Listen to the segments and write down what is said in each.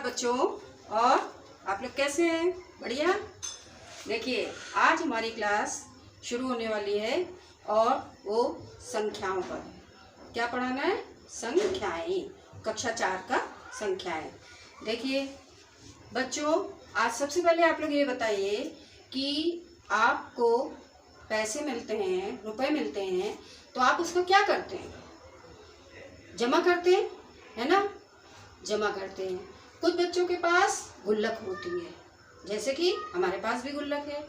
बच्चों। और आप लोग कैसे हैं? बढ़िया। देखिए, आज हमारी क्लास शुरू होने वाली है और वो संख्याओं पर। क्या पढ़ाना है? संख्याएं। कक्षा 4 का संख्याएं। देखिए बच्चों, आज सबसे पहले आप लोग ये बताइए कि आपको पैसे मिलते हैं, रुपए मिलते हैं, तो आप उसको क्या करते हैं? जमा करते हैं, है ना? जमा करते हैं। कुछ बच्चों के पास गुल्लक होती है, जैसे कि हमारे पास भी गुल्लक है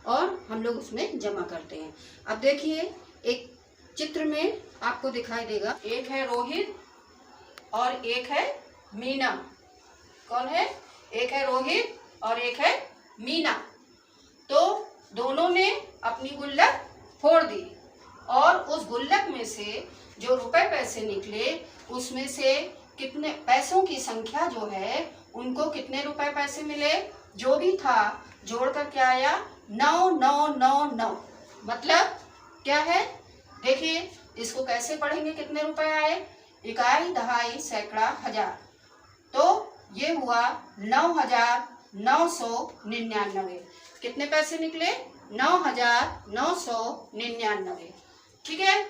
और हम लोग उसमें जमा करते हैं। अब देखिए, एक चित्र में आपको दिखाई देगा, एक है रोहित और एक है मीना। कौन है? एक है रोहित और एक है मीना। तो दोनों ने अपनी गुल्लक फोड़ दी और उस गुल्लक में से जो रुपए पैसे निकले, उसमें से कितने पैसों की संख्या जो है, उनको कितने रुपए पैसे मिले, जो भी था जोड़कर क्या आया? 9999। मतलब क्या है? देखिए, इसको कैसे पढ़ेंगे? कितने रुपए आए? इकाई, दहाई, सैकड़ा, हजार। तो ये हुआ 9999। कितने पैसे निकले? 9999। ठीक है।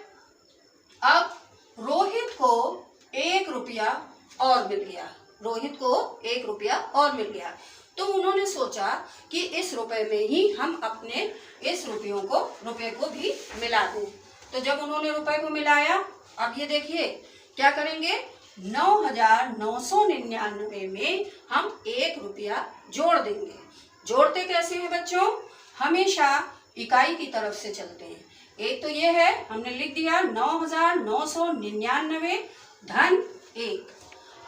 अब रोहित को 1 रुपया और मिल गया। रोहित को 1 रुपया और मिल गया। तो उन्होंने सोचा कि इस रुपए में ही हम अपने इस रुपये को भी मिला दें। तो जब उन्होंने रुपए को मिलाया, अब ये देखिए क्या करेंगे? 9999 में हम 1 रुपया जोड़ देंगे। जोड़ते कैसे हैं बच्चों? हमेशा इकाई की तरफ से चलते हैं। एक तो ये है, हमने लिख दिया 9999 धन 1।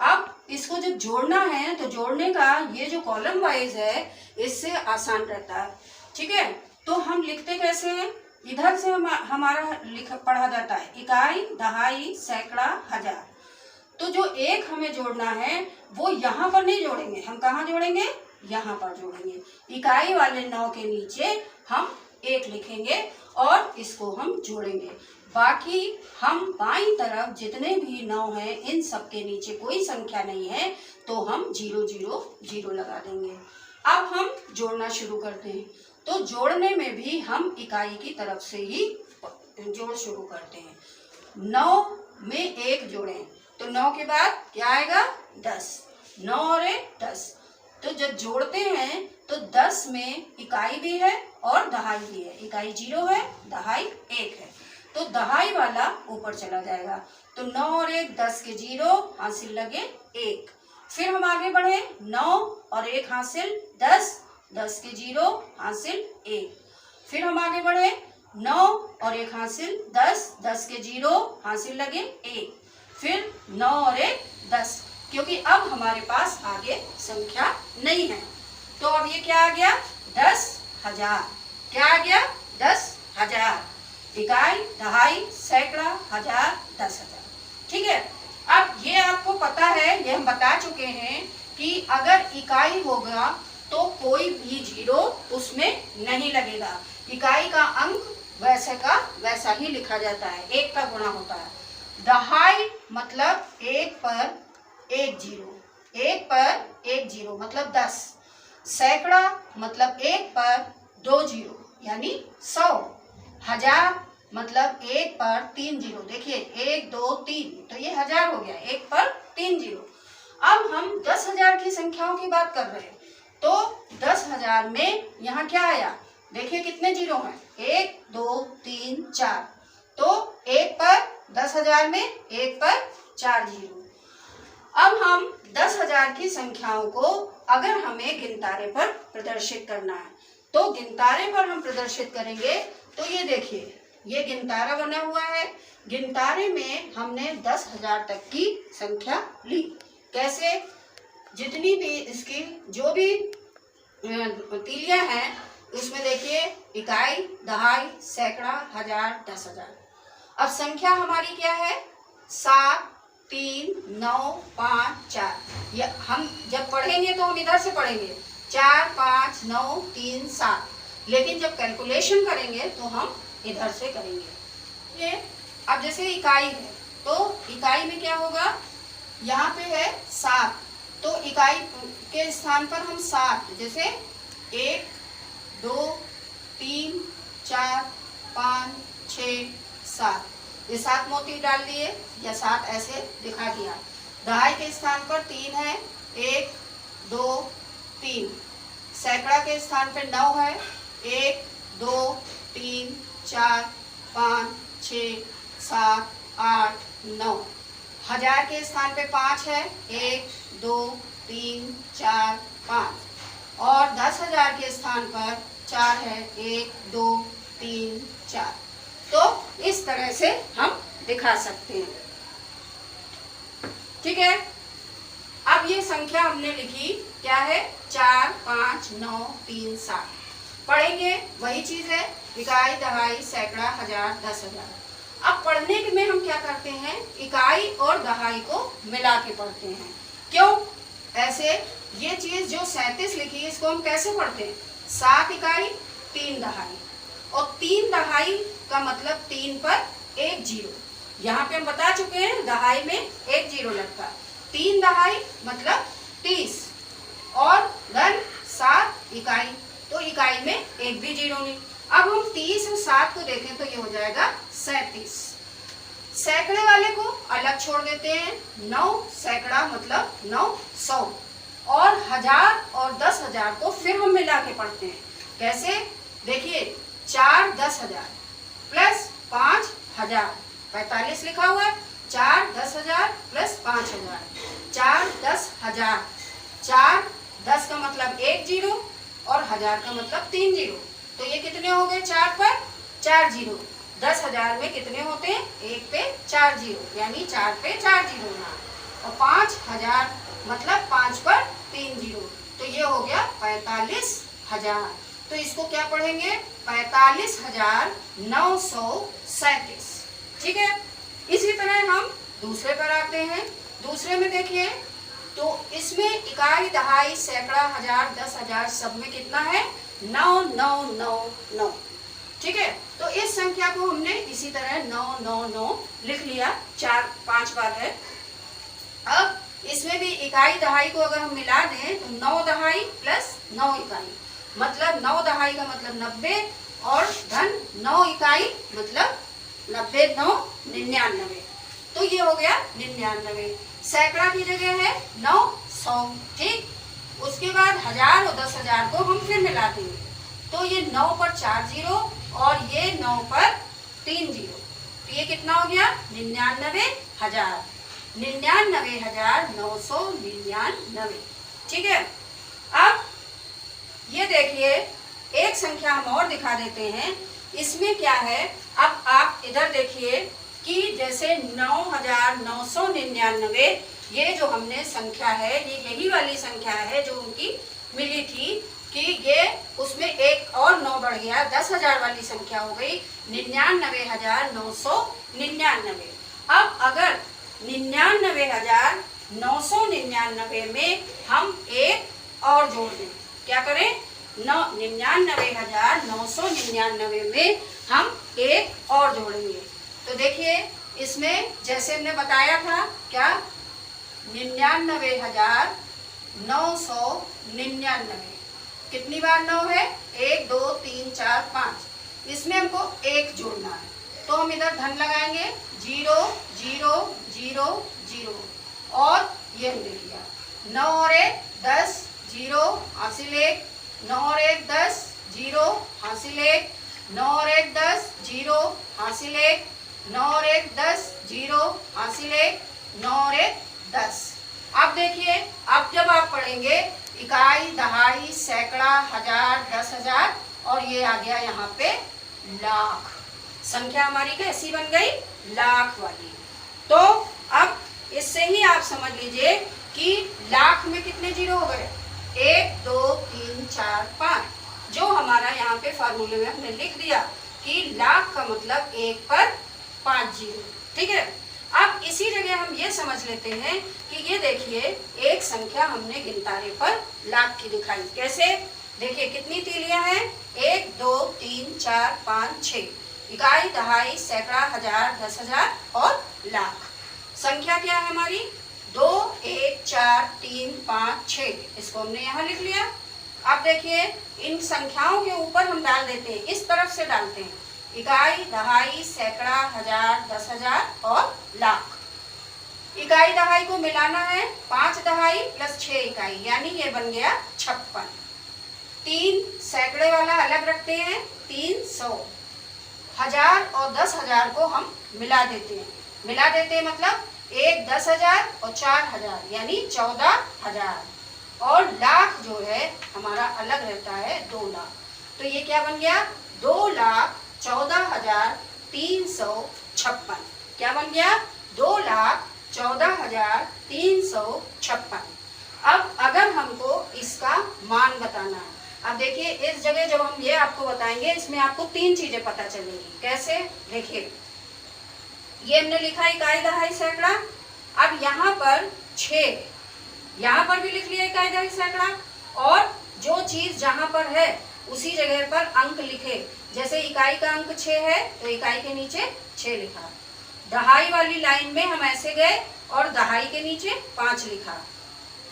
अब इसको जब जोड़ना है तो जोड़ने का ये जो कॉलम वाइज है, इससे आसान रहता है। ठीक है। तो हम लिखते कैसे हैं? इधर से हमारा पढ़ा जाता है इकाई, दहाई, सैकड़ा, हजार। तो जो 1 हमें जोड़ना है वो यहाँ पर नहीं जोड़ेंगे, हम कहाँ जोड़ेंगे? यहाँ पर जोड़ेंगे। इकाई वाले 9 के नीचे हम 1 लिखेंगे और इसको हम जोड़ेंगे। बाकी हम बाईं तरफ जितने भी 9 हैं, इन सब के नीचे कोई संख्या नहीं है, तो हम 000 लगा देंगे। अब हम जोड़ना शुरू करते हैं। तो जोड़ने में भी हम इकाई की तरफ से ही जोड़ शुरू करते हैं। 9 में 1 जोड़ें तो 9 के बाद क्या आएगा? 10। 9 और 1 10। तो जब जोड़ते हैं तो 10 में इकाई भी है और दहाई भी है। इकाई 0 है, दहाई 1 है, तो दहाई वाला ऊपर चला जाएगा। तो 9 और 1 10 के 0 हासिल लगे 1। फिर हम आगे बढ़े, 9 और 1 हासिल 10, 10 के 0 हासिल 1। फिर हम आगे बढ़े, 9 और 1 हासिल 10, 10 के 0 हासिल लगे 1। फिर 9 और 1 10, क्योंकि अब हमारे पास आगे संख्या नहीं है। तो अब ये क्या आ गया? 10,000। क्या आ गया? 10,000। इकाई, दहाई, सैकड़ा, हजार, 10,000। ठीक है। अब ये आपको पता है, ये हम बता चुके हैं कि अगर इकाई होगा तो कोई भी 0 उसमें नहीं लगेगा। इकाई का अंक वैसे का वैसा ही लिखा जाता है, 1 का गुणा होता है। दहाई मतलब 1 पर 1 0, 1 पर 1 0 मतलब 10। सैकड़ा मतलब 1 पर 2 0 यानी 100। हजार मतलब 1 पर 3 0, देखिए 1 2 3, तो ये हजार हो गया, 1 पर 3 0। अब हम 10,000 की संख्याओं की बात कर रहे हैं, तो 10,000 में यहाँ क्या आया? देखिए कितने 0 हैं? 1 2 3 4, तो 1 पर 10,000 में 1 पर 4 0। अब हम 10,000 की संख्याओं को अगर हमें गिनतारे पर प्रदर्शित करना है, तो गिनतारे पर हम प्रदर्शित करेंगे। तो ये देखिए, ये गिनतारा बना हुआ है। गिनतारे में हमने 10,000 तक की संख्या ली। कैसे? जितनी भी इसकी जो भी तीलियां हैं, उसमें देखिए इकाई, दहाई, सैकड़ा, हजार, 10,000। अब संख्या हमारी क्या है? 7 3 9 5 4। ये हम जब पढ़ेंगे तो हम इधर से पढ़ेंगे 4 5 9 3 7, लेकिन जब कैलकुलेशन करेंगे तो हम इधर से करेंगे। ये अब जैसे इकाई है, तो इकाई में क्या होगा? यहाँ पे है 7, तो इकाई के स्थान पर हम 7, जैसे 1 2 3 4 5 6 7, ये 7 मोती डाल दिए या 7 ऐसे दिखा दिया। दहाई के स्थान पर 3 है, 1 2 3। सैकड़ा के स्थान पर 9 है, 1 2 3 4 5 6 7 8 9। हजार के स्थान पे 5 है, 1 2 3 4 5। और 10,000 के स्थान पर 4 है, 1 2 3 4। तो इस तरह से हम दिखा सकते हैं। ठीक है, अब ये संख्या हमने लिखी, क्या है, 4 5 9 3 7। पढ़ेंगे वही चीज है, इकाई दहाई सैकड़ा हजार 10,000। अब पढ़ने में हम क्या करते हैं, इकाई और दहाई को मिला के पढ़ते हैं। क्यों ऐसे, ये चीज जो 37 लिखी है इसको हम कैसे पढ़ते हैं, 7 इकाई 3 दहाई, और 3 दहाई का मतलब 3 पर 1 जीरो। यहाँ पे हम बता चुके हैं दहाई में 1 जीरो लगता है। 3 दहाई मतलब 30 और धन 7 इकाई, तो इकाई में एक भी जीरो नहीं। अब हम 30 और 7 को देखें तो ये हो जाएगा 37। सैकड़े वाले को अलग छोड़ देते हैं, 9 सैकड़ा मतलब 9 100, और 1000 और 10,000 को फिर हम मिला के पढ़ते हैं। कैसे, देखिए 4 10,000 प्लस 5,000, 45 लिखा हुआ है, 4 10,000 प्लस 5,000, 4 10,000। 4 10 का मतलब 1 जीरो और 1000 का मतलब 3 जीरो, तो ये कितने हो गए, 4 पर 4 जीरो। 10,000 में कितने होते हैं, 1 पे 4 जीरो, यानी 4 पे 4 जीरो ना, और 5,000 मतलब 5 पर 3 जीरो, तो ये हो गया 45,000। तो इसको क्या पढ़ेंगे, 45,937। ठीक है, इसी तरह हम दूसरे पर आते हैं। दूसरे में देखिए, तो इसमें इकाई दहाई सैकड़ा हजार 10,000 सब में कितना है, 9 9 9 9। ठीक है, तो इस संख्या को हमने इसी तरह 9 9 9 लिख लिया, 4 5 बार है। अब इसमें भी इकाई दहाई को अगर हम मिला दें तो 9 दहाई प्लस 9 इकाई मतलब 9 दहाई का मतलब 90, और धन 9 इकाई मतलब 90 9 99, तो ये हो गया 99। सैकड़ा की जगह है 9 100। ठीक, उसके बाद 1000 और 10,000 को हम फिर मिला देंगे, तो ये 9 पर 4 जीरो और ये 9 पर 3 जीरो, तो ये कितना हो गया, 99,000, 99,999। ठीक है, अब ये देखिए एक संख्या हम और दिखा देते हैं, इसमें क्या है, अब आप इधर देखिए कि जैसे 9,999, ये जो हमने संख्या है, ये यही वाली संख्या है जो उनकी मिली थी, कि ये उसमें एक और 9 बढ़ गया, 10,000 वाली संख्या हो गई 99,999। अब अगर 99,999 में हम एक और जोड़ दें, क्या करें, 99,999 में हम एक और जोड़ेंगे, तो देखिए इसमें जैसे हमने बताया था, क्या, 99,999, कितनी बार 9 है, 1 2 3 4 5, इसमें हमको एक जोड़ना है, तो हम इधर धन लगाएंगे, 0 0 0 0, और ये हमने लिया 9 और 1 10 0 हासिल 1, 9 और 1 10 0 हासिल 1, 9 और 1 10 0 हासिल 1, 9 और 1 10 0 हासिल 1, 9 और 1 10। अब देखिए, अब जब आप पढ़ेंगे इकाई दहाई सैकड़ा हजार 10,000, और ये आ गया यहाँ पे लाख, संख्या हमारी कैसी बन गई, लाख वाली। तो अब इससे ही आप समझ लीजिए कि लाख में कितने जीरो हो गए, 1 2 3 4 5, जो हमारा यहाँ पे फार्मूले में हमने लिख दिया कि लाख का मतलब 1 पर 5 जीरो। ठीक है, अब इसी जगह हम ये समझ लेते हैं कि ये देखिए एक संख्या हमने गिनतारे पर लाख की दिखाई, कैसे, देखिए कितनी तीलियां हैं, 1 2 3 4 5 6, इकाई दहाई सैकड़ा हजार 10,000 और लाख। संख्या क्या है हमारी, 2 1 4 3 5 6, इसको हमने यहाँ लिख लिया। अब देखिए इन संख्याओं के ऊपर हम डाल देते हैं, इस तरफ से डालते हैं इकाई, दहाई, सैकड़ा, हजार, 10,000 और लाख। इकाई दहाई को मिलाना है, 5 दहाई प्लस 6 इकाई, यानी ये बन गया 56। 3 सैकड़े वाला अलग रखते हैं, 300। 1000 और 10,000 को हम मिला देते हैं मतलब 1 10,000 और 4,000 यानी 14,000। और लाख जो है हमारा अलग रहता है 2 लाख। तो ये क्या बन गया, 2,14,356। क्या बन गया, 2,14,356। अब अगर हमको इसका मान बताना है, अब देखिए इस जगह जब हम ये आपको बताएंगे, इसमें आपको 3 चीजें पता चलेंगी। कैसे, देखिए ये हमने लिखा इकाई, दहाई, सैकड़ा। अब यहाँ पर 6, यहाँ पर भी लिख लिया इकाई, दहाई, सैकड़ा। और जो चीज जहाँ पर है उसी जगह पर अंक लिखे। जैसे इकाई का अंक 6 है तो इकाई के नीचे 6 लिखा। दहाई वाली लाइन में हम ऐसे गए और दहाई के नीचे 5 लिखा।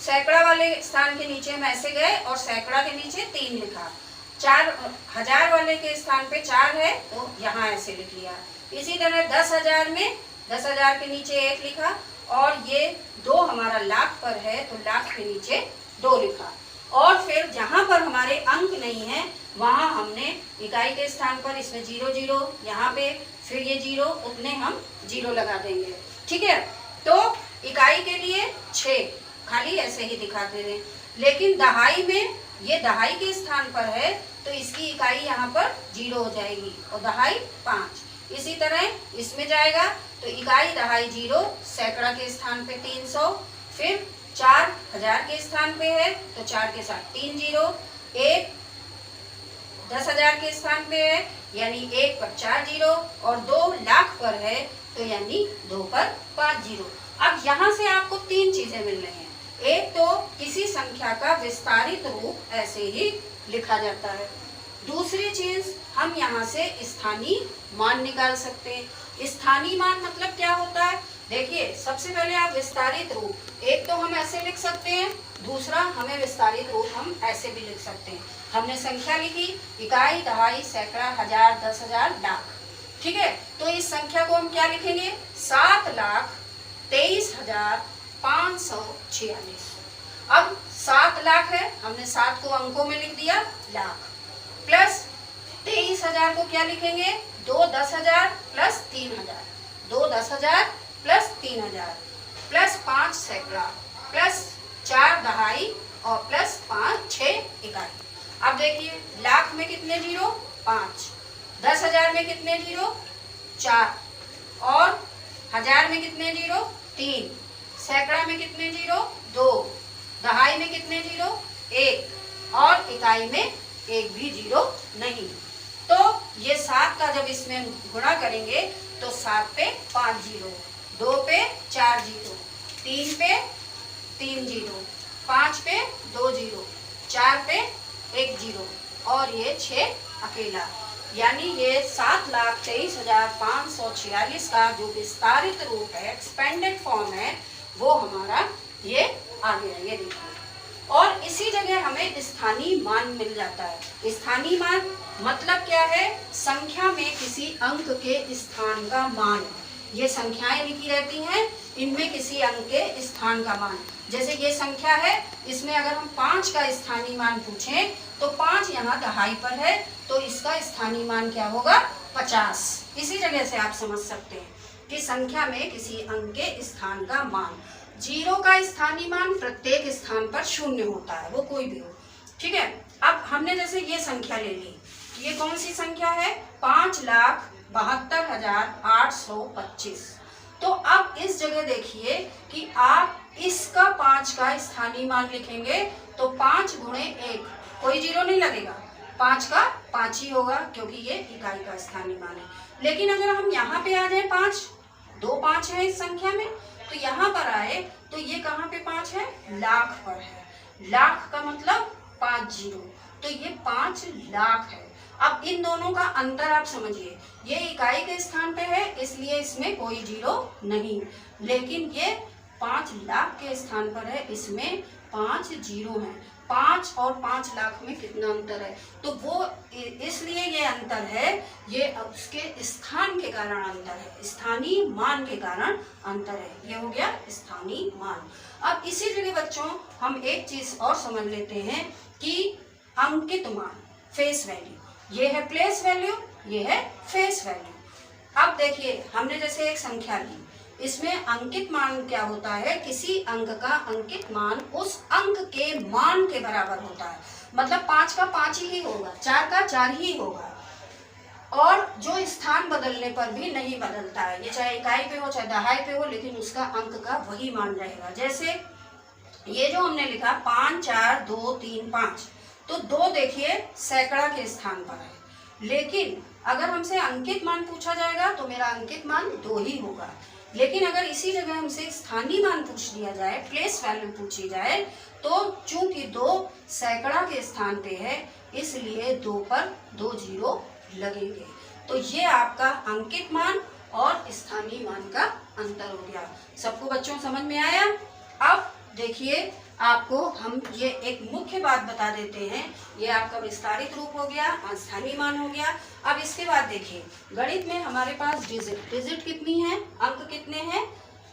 सैकड़ा वाले स्थान के नीचे हम ऐसे गए और सैकड़ा के नीचे 3 लिखा। 4,000 वाले के स्थान पे 4 है तो यहाँ ऐसे लिख लिया। इसी तरह 10,000 में 10,000 के नीचे 1 लिखा। और ये 2 हमारा लाख पर है तो लाख के नीचे 2 लिखा। और फिर जहाँ पर हमारे अंक नहीं है वहाँ हमने इकाई के स्थान पर इसमें 0 0, यहाँ पे फिर ये 0, उतने हम 0 लगा देंगे। ठीक है, तो इकाई के लिए 6 खाली ऐसे ही दिखाते रहे। लेकिन दहाई में ये दहाई के स्थान पर है तो इसकी इकाई यहाँ पर 0 हो जाएगी और दहाई 5। इसी तरह इसमें जाएगा तो इकाई, दहाई 0, सैकड़ा के स्थान पे 300, फिर 4,000 के स्थान पे है तो 4 के साथ 3 0, 1 10,000 के स्थान पे है यानी 1 पर 4 0, और 2 लाख पर है तो यानी 2 पर 5 0। अब यहाँ से आपको 3 चीजें मिल रही हैं। एक तो किसी संख्या का विस्तारित रूप ऐसे ही लिखा जाता है। दूसरी चीज, हम यहाँ से स्थानीय मान निकाल सकते हैं। स्थानीय मान मतलब क्या होता है, देखिए सबसे पहले आप विस्तारित रूप, एक तो हम ऐसे लिख सकते हैं, दूसरा हमें विस्तारित रूप हम ऐसे भी लिख सकते हैं। हमने संख्या लिखी इकाई, दहाई, सैकड़ा, हजार, 10,000, लाख। ठीक है, तो इस संख्या को हम क्या लिखेंगे, 7,23,546। अब 7 लाख है, हमने 7 को अंकों में लिख दिया, लाख, प्लस 23,000 को क्या लिखेंगे, 2 10,000 प्लस 3,000, 2 10,000 प्लस 3,000, प्लस 5 सैकड़ा, प्लस 4 दहाई और प्लस 6 इकाई। अब देखिए लाख में कितने 0, 5, 10,000 में कितने 0, 4, और हजार में कितने 0, 3, सैकड़ा में कितने 0, 2, दहाई में कितने 0, 1, और इकाई में 1 भी 0 नहीं। तो ये 7 का जब इसमें गुणा करेंगे तो 7 पे 5 0, 2 पे 4 0, 3 पे 3 0, 5 पे 2 0, 4 पे 1 0, और ये 6 अकेला। यानी ये 7,23,546 का जो विस्तारित रूप है, एक्सपेंडेड फॉर्म है, वो हमारा ये आ गया, ये देखिए। और इसी जगह हमें स्थानीय मान मिल जाता है। स्थानीय मान मतलब क्या है, संख्या में किसी अंक के स्थान का मान। ये संख्याएं लिखी रहती हैं, इनमें किसी अंक के स्थान का मान। जैसे ये संख्या है, इसमें अगर हम 5 का स्थानीय मान पूछें तो 5 यहाँ दहाई पर है तो इसका स्थानीय मान क्या होगा, 50। इसी जगह से आप समझ सकते हैं कि संख्या में किसी अंक के स्थान का मान। 0 का स्थानीय मान प्रत्येक स्थान पर 0 होता है, वो कोई भी हो। ठीक है, अब हमने जैसे ये संख्या ले ली, ये कौन सी संख्या है, 5,72,825। तो अब इस जगह देखिए कि आप इसका 5 का स्थानीय मान लिखेंगे तो 5 गुणे 1, कोई 0 नहीं लगेगा, 5 का 5 ही होगा क्योंकि ये इकाई का स्थानीय मान है। लेकिन अगर हम यहाँ पे आ जाए, 5, 2 5 है इस संख्या में, तो यहाँ पर आए तो ये कहाँ पे 5 है, लाख पर है। लाख का मतलब 5 0, तो ये 5 लाख है। अब इन दोनों का अंतर आप समझिए, ये इकाई के स्थान पे है इसलिए इसमें कोई 0 नहीं, लेकिन ये 5 लाख के स्थान पर है, इसमें 5 जीरो हैं। 5 और 5 लाख में कितना अंतर है, तो वो इसलिए ये अंतर है, ये उसके स्थान के कारण अंतर है, स्थानीय मान के कारण अंतर है। ये हो गया स्थानीय मान। अब इसी जगह बच्चों हम एक चीज और समझ लेते हैं कि अंकित मान, फेस वैल्यू, ये है प्लेस वैल्यू, ये है फेस वैल्यू। अब देखिए हमने जैसे एक संख्या ली, इसमें अंकित मान क्या होता है, किसी अंक का अंकित मान उस अंक के मान के बराबर होता है। मतलब 5 का 5 ही होगा, 4 का 4 ही होगा, और जो स्थान बदलने पर भी नहीं बदलता है। ये चाहे इकाई पे हो चाहे दहाई पे हो, लेकिन उसका अंक का वही मान रहेगा। जैसे ये जो हमने लिखा 5 4 2 3 5, तो 2 देखिए सैकड़ा के स्थान पर है, लेकिन अगर हमसे अंकित मान पूछा जाएगा तो मेरा अंकित मान 2 ही होगा। लेकिन अगर इसी जगह हमसे स्थानीय मान पूछ लिया जाए, प्लेस वैल्यू पूछी जाए, तो चूंकि 2 सैकड़ा के स्थान पे है, इसलिए 2 पर 2 जीरो लगेंगे। तो ये आपका अंकित मान और स्थानीय मान का अंतर हो गया। सबको बच्चों समझ में आया? अब देखिए आपको हम ये एक मुख्य बात बता देते हैं, ये आपका विस्तारित रूप हो गया, स्थानीय मान हो गया। अब इसके बाद देखिए गणित में हमारे पास डिजिट कितनी है, अंक कितने हैं,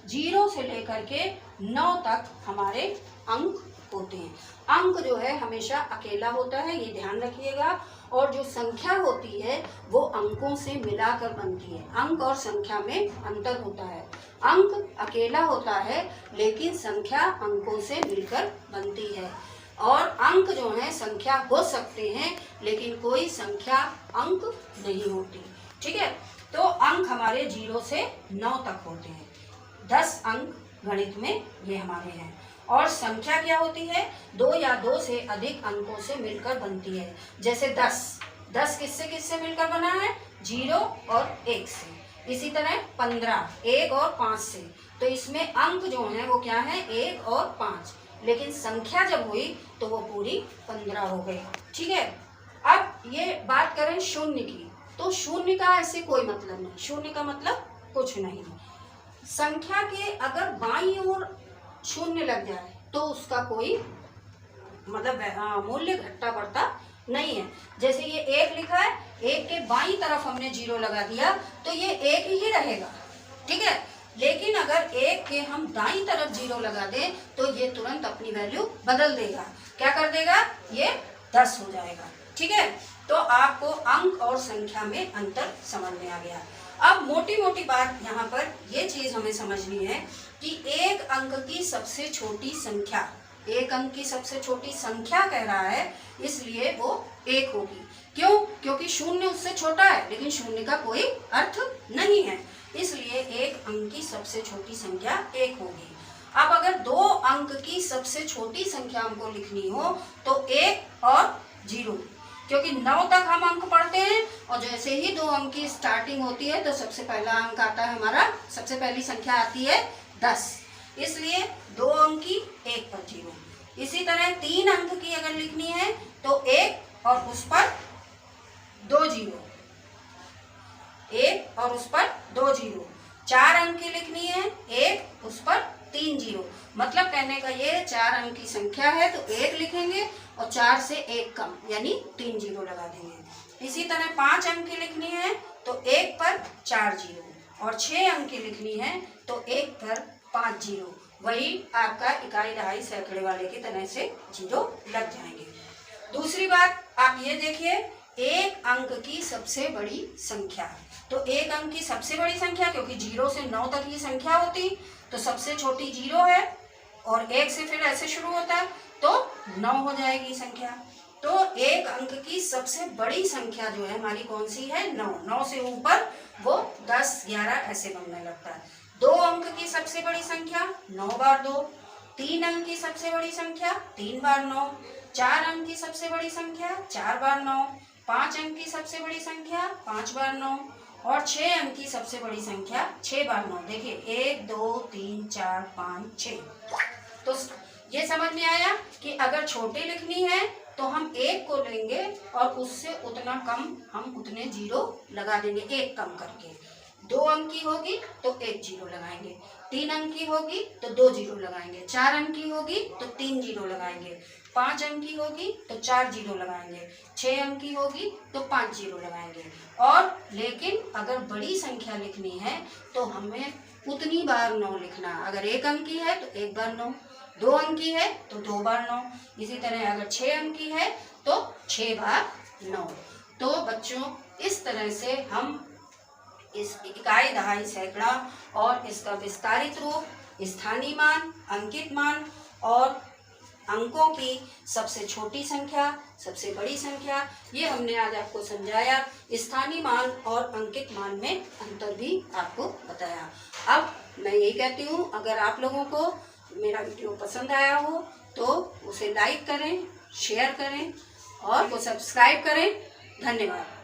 0 से लेकर के 9 तक हमारे अंक होते हैं। अंक जो है हमेशा अकेला होता है, ये ध्यान रखिएगा, और जो संख्या होती है वो अंकों से मिलाकर बनती है। अंक और संख्या में अंतर होता है। अंक अकेला होता है लेकिन संख्या अंकों से मिलकर बनती है, और अंक जो है संख्या हो सकते हैं लेकिन कोई संख्या अंक नहीं होती। ठीक है, तो अंक हमारे 0 से 9 तक होते हैं। 10 अंक गणित में ये हमारे हैं। और संख्या क्या होती है, 2 या 2 से अधिक अंकों से मिलकर बनती है। जैसे 10 किससे किससे मिलकर बना है, 0 और 1 से। इसी तरह 15 1 और 5 से। तो इसमें अंक जो हैं वो क्या है, 1 और 5, लेकिन संख्या जब हुई तो वो पूरी 15 हो गई। ठीक है, अब ये बात करें शून्य की, तो शून्य का ऐसे कोई मतलब नहीं, शून्य का मतलब कुछ नहीं। संख्या के अगर बाईं ओर शून्य लग जाए तो उसका कोई मतलब मूल्य घटता बढ़ता नहीं है। जैसे ये 1 लिखा है, 1 के बाईं तरफ हमने 0 लगा दिया तो ये 1 ही रहेगा। ठीक है, लेकिन अगर 1 के हम दाईं तरफ 0 लगा दें तो ये तुरंत अपनी वैल्यू बदल देगा। क्या कर देगा, ये 10 हो जाएगा। ठीक है, तो आपको अंक और संख्या में अंतर समझ में आ गया। अब मोटी मोटी बात यहाँ पर ये चीज हमें समझनी है कि एक अंक की सबसे छोटी संख्या, एक अंक की सबसे छोटी संख्या कह रहा है, इसलिए वो 1 होगी। क्यों? क्योंकि शून्य उससे छोटा है, लेकिन शून्य का कोई अर्थ नहीं है, इसलिए एक अंक की सबसे छोटी संख्या 1 होगी। अब अगर 2 अंक की सबसे छोटी संख्या हमको लिखनी हो तो 1 और 0, क्योंकि 9 तक हम अंक पढ़ते हैं, और जैसे ही 2 अंक की स्टार्टिंग होती है तो सबसे पहला अंक आता है हमारा, सबसे पहली संख्या आती है 10, इसलिए 2 अंक की 1 पर 0। इसी तरह 3 अंक की अगर लिखनी है तो 1 और उस पर 2 जीरो, 1 और उस पर 2 जीरो। 4 अंक की लिखनी है, 1 उस पर 3 जीरो। मतलब कहने का ये 4 अंक की संख्या है तो 1 लिखेंगे और 4 से 1 कम यानी 3 जीरो लगा देंगे। इसी तरह 5 अंक की लिखनी है तो 1 पर 4 जीरो, और 6 अंक की लिखनी है तो 1 पर 5 जीरो। वही आपका इकाई दहाई सैकड़े वाले की तरह से जीरो लग जाएंगे। दूसरी बात आप ये देखिए, एक अंक की सबसे बड़ी संख्या, तो एक अंक की सबसे बड़ी संख्या, क्योंकि 0 से 9 तक ये संख्या होती, तो सबसे छोटी 0 है और 1 से फिर ऐसे शुरू होता है तो 9 हो जाएगी संख्या। तो एक अंक की सबसे बड़ी संख्या जो है हमारी कौन सी है, 9। 9 से ऊपर वो 10 11 ऐसे बनने लगता है। 2 अंक की सबसे बड़ी संख्या 9 बार 2, 3 अंक की सबसे बड़ी संख्या 3 बार 9, 4 अंक की सबसे बड़ी संख्या 4 बार 9, 5 अंक की सबसे बड़ी संख्या 5 बार 9, और 6 अंक की सबसे बड़ी संख्या 6 बार 9। देखिए 1 2 3 4 5 6। तो ये समझ में आया कि अगर छोटी लिखनी है तो हम 1 को लेंगे और उससे उतना कम हम उतने जीरो लगा देंगे, 1 कम करके। 2 अंक की होगी तो 1 जीरो लगाएंगे, 3 अंक की होगी तो 2 जीरो लगाएंगे, 4 अंक की होगी तो 3 जीरो लगाएंगे, 5 अंक की होगी तो 4 जीरो लगाएंगे, 6 अंक की होगी तो 5 जीरो लगाएंगे। और लेकिन अगर बड़ी संख्या लिखनी है तो हमें उतनी बार 9 लिखना। अगर 1 अंक की है तो 1 बार 9, 2 अंक की है तो 2 बार 9, इसी तरह अगर 6 अंक की है तो 6 बार 9। तो बच्चों इस तरह से हम इस इकाई, दहाई, सैकड़ा और इसका विस्तारित रूप, स्थानीय मान, अंकित मान और अंकों की सबसे छोटी संख्या, सबसे बड़ी संख्या, ये हमने आज आपको समझाया। स्थानीय मान और अंकित मान में अंतर भी आपको बताया। अब मैं यही कहती हूँ, अगर आप लोगों को मेरा वीडियो पसंद आया हो तो उसे लाइक करें, शेयर करें और वो सब्सक्राइब करें। धन्यवाद।